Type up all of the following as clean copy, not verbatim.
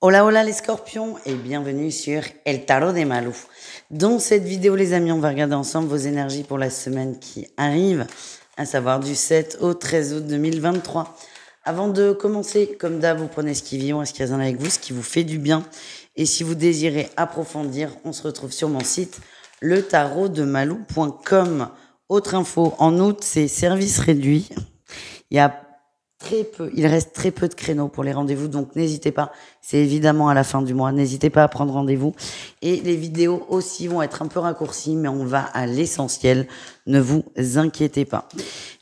Hola hola les scorpions et bienvenue sur El Tarot des Malou. Dans cette vidéo les amis, on va regarder ensemble vos énergies pour la semaine qui arrive, à savoir du 7 au 13 août 2023. Avant de commencer, comme d'hab, vous prenez ce qui vient, ce qui résonne avec vous, ce qui vous fait du bien. Et si vous désirez approfondir, on se retrouve sur mon site letarotdemalou.com. Autre info, en août, c'est service réduit. Il y a il reste très peu de créneaux pour les rendez-vous, donc n'hésitez pas. C'est évidemment à la fin du mois. N'hésitez pas à prendre rendez-vous. Et les vidéos aussi vont être un peu raccourcies, mais on va à l'essentiel. Ne vous inquiétez pas.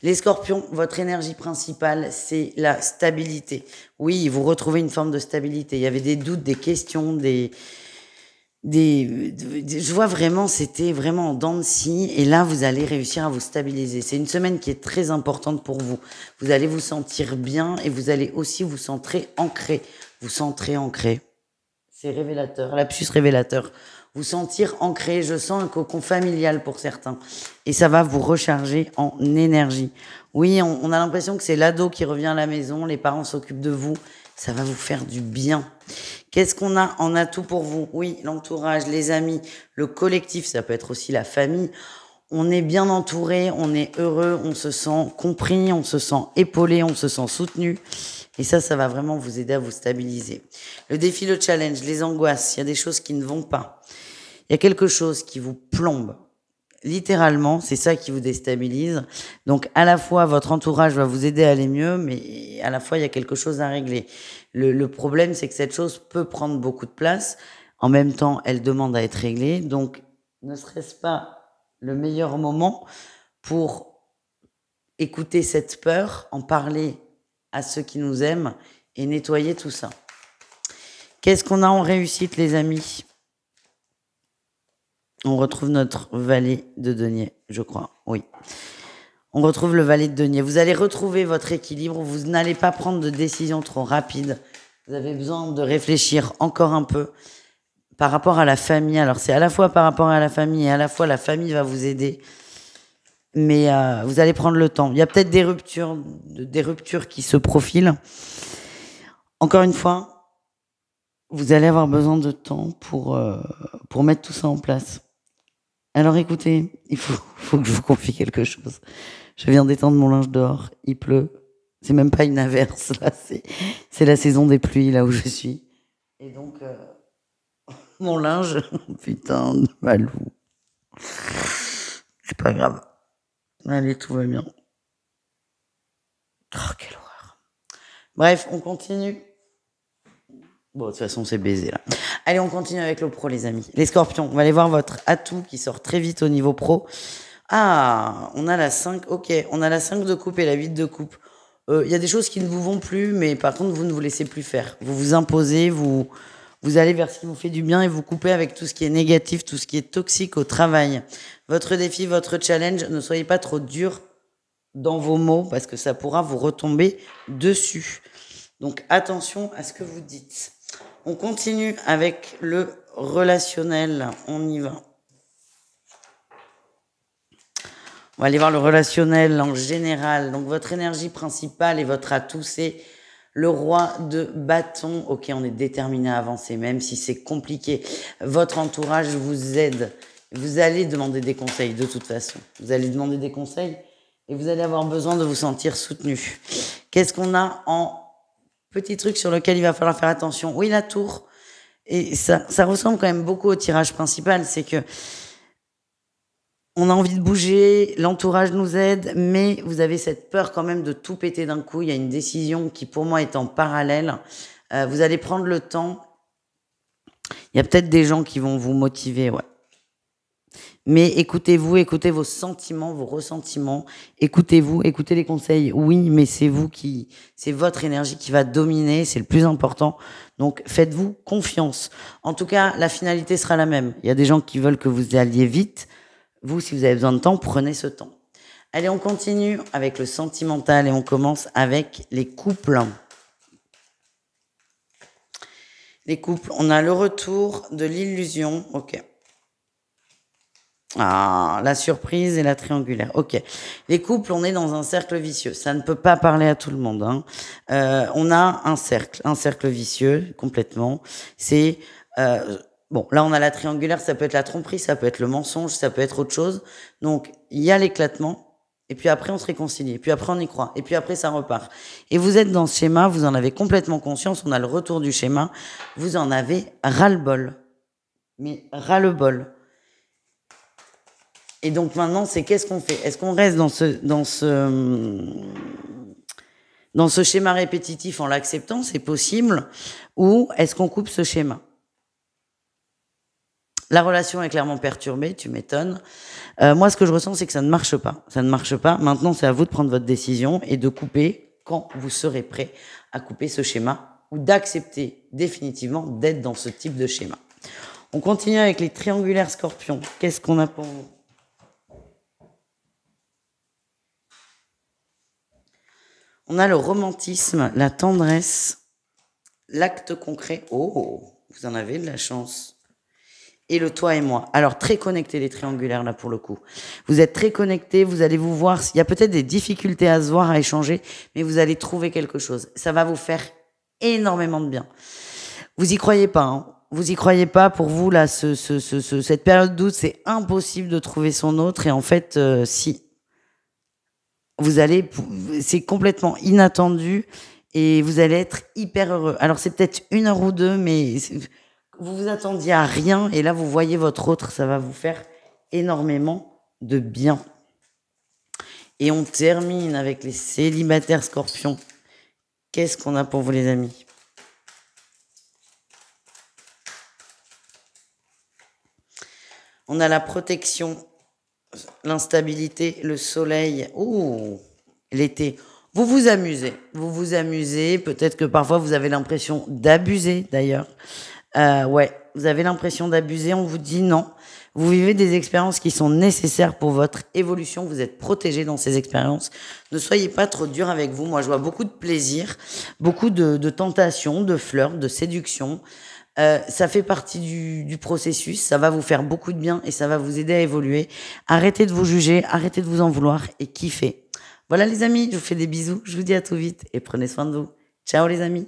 Les scorpions, votre énergie principale, c'est la stabilité. Oui, vous retrouvez une forme de stabilité. Il y avait des doutes, des questions, je vois vraiment, c'était vraiment en dents de scie, et là, vous allez réussir à vous stabiliser. C'est une semaine qui est très importante pour vous. Vous allez vous sentir bien et vous allez aussi vous sentir ancré. Vous sentir ancré. C'est révélateur, lapsus révélateur. Vous sentir ancré, je sens un cocon familial pour certains. Et ça va vous recharger en énergie. Oui, on a l'impression que c'est l'ado qui revient à la maison, les parents s'occupent de vous. Ça va vous faire du bien. Qu'est-ce qu'on a en atout pour vous? Oui, l'entourage, les amis, le collectif, ça peut être aussi la famille. On est bien entouré, on est heureux, on se sent compris, on se sent épaulé, on se sent soutenu. Et ça va vraiment vous aider à vous stabiliser. Le défi, le challenge, les angoisses, il y a des choses qui ne vont pas. Il y a quelque chose qui vous plombe. Littéralement, c'est ça qui vous déstabilise. Donc, à la fois, votre entourage va vous aider à aller mieux, mais à la fois, il y a quelque chose à régler. Le problème, c'est que cette chose peut prendre beaucoup de place. En même temps, elle demande à être réglée. Donc, ne serait-ce pas le meilleur moment pour écouter cette peur, en parler à ceux qui nous aiment et nettoyer tout ça? Qu'est-ce qu'on a en réussite, les amis? On retrouve notre valet de denier, je crois, oui. On retrouve le valet de denier. Vous allez retrouver votre équilibre. Vous n'allez pas prendre de décision trop rapide. Vous avez besoin de réfléchir encore un peu par rapport à la famille. Alors, c'est à la fois par rapport à la famille et à la fois la famille va vous aider. Mais vous allez prendre le temps. Il y a peut-être des ruptures qui se profilent. Encore une fois, vous allez avoir besoin de temps pour mettre tout ça en place. Alors écoutez, il faut que je vous confie quelque chose. Je viens d'étendre mon linge dehors, il pleut. C'est même pas une averse, là, c'est la saison des pluies, là où je suis. Et donc, mon linge, putain de Malou. C'est pas grave. Allez, tout va bien. Oh, quelle horreur. Bref, on continue. Bon, de toute façon, c'est baisé, là. Allez, on continue avec le pro, les amis. Les scorpions, on va aller voir votre atout qui sort très vite au niveau pro. Ah, on a la 5, ok. On a la 5 de coupe et la 8 de coupe. Il y a des choses qui ne vous vont plus, mais par contre, vous ne vous laissez plus faire. Vous vous imposez, vous allez vers ce qui vous fait du bien et vous coupez avec tout ce qui est négatif, tout ce qui est toxique au travail. Votre défi, votre challenge, ne soyez pas trop dur dans vos mots parce que ça pourra vous retomber dessus. Donc, attention à ce que vous dites. On continue avec le relationnel. On y va. On va aller voir le relationnel en général. Donc, votre énergie principale et votre atout, c'est le roi de bâton. Ok, on est déterminé à avancer, même si c'est compliqué. Votre entourage vous aide. Vous allez demander des conseils, de toute façon. Vous allez demander des conseils et vous allez avoir besoin de vous sentir soutenu. Qu'est-ce qu'on a en petit truc sur lequel il va falloir faire attention? Oui, la tour. Et ça ressemble quand même beaucoup au tirage principal. C'est que on a envie de bouger, l'entourage nous aide, mais vous avez cette peur quand même de tout péter d'un coup. Il y a une décision qui, pour moi, est en parallèle. Vous allez prendre le temps. Il y a peut-être des gens qui vont vous motiver, ouais. Mais écoutez-vous, écoutez vos sentiments, vos ressentiments. Écoutez-vous, écoutez les conseils. Oui, mais c'est votre énergie qui va dominer. C'est le plus important. Donc, faites-vous confiance. En tout cas, la finalité sera la même. Il y a des gens qui veulent que vous alliez vite. Vous, si vous avez besoin de temps, prenez ce temps. Allez, on continue avec le sentimental et on commence avec les couples. Les couples, on a le retour de l'illusion. Ok. Ah, la surprise et la triangulaire. Ok. Les couples, on est dans un cercle vicieux. Ça ne peut pas parler à tout le monde, hein. On a un cercle vicieux complètement. C'est bon. Là, on a la triangulaire. Ça peut être la tromperie, ça peut être le mensonge, ça peut être autre chose. Donc, il y a l'éclatement. Et puis après, on se réconcilie. Et puis après, on y croit. Et puis après, ça repart. Et vous êtes dans ce schéma. Vous en avez complètement conscience. On a le retour du schéma. Vous en avez ras-le-bol. Mais ras-le-bol. Et donc maintenant, c'est qu'est-ce qu'on fait? Est-ce qu'on reste dans ce schéma répétitif en l'acceptant, c'est possible, ou est-ce qu'on coupe ce schéma? La relation est clairement perturbée, tu m'étonnes. Moi, ce que je ressens, c'est que ça ne marche pas. Ça ne marche pas. Maintenant, c'est à vous de prendre votre décision et de couper quand vous serez prêt à couper ce schéma ou d'accepter définitivement d'être dans ce type de schéma. On continue avec les triangulaires scorpions. Qu'est-ce qu'on a pour vous? On a le romantisme, la tendresse, l'acte concret. Oh, vous en avez de la chance. Et le toi et moi. Alors, très connectés les triangulaires, là, pour le coup. Vous êtes très connectés, vous allez vous voir. Il y a peut-être des difficultés à se voir, à échanger, mais vous allez trouver quelque chose. Ça va vous faire énormément de bien. Vous y croyez pas, hein. Vous y croyez pas. Pour vous, là, cette période d'août, c'est impossible de trouver son autre. Et en fait, si. Vous allez, c'est complètement inattendu et vous allez être hyper heureux. Alors c'est peut-être 1 heure ou 2, mais vous vous attendiez à rien et là vous voyez votre autre, ça va vous faire énormément de bien. Et on termine avec les célibataires scorpions. Qu'est-ce qu'on a pour vous les amis? On a la protection, l'instabilité, le soleil, ouh, l'été. Vous vous amusez. Peut-être que parfois vous avez l'impression d'abuser d'ailleurs. Ouais, vous avez l'impression d'abuser. On vous dit non. Vous vivez des expériences qui sont nécessaires pour votre évolution. Vous êtes protégé dans ces expériences. Ne soyez pas trop dur avec vous. Moi, je vois beaucoup de plaisir, beaucoup de tentations, de flirt, de séduction. Ça fait partie du processus, ça va vous faire beaucoup de bien et ça va vous aider à évoluer. Arrêtez de vous juger, arrêtez de vous en vouloir et kiffez. Voilà les amis, je vous fais des bisous, je vous dis à tout vite et prenez soin de vous. Ciao les amis.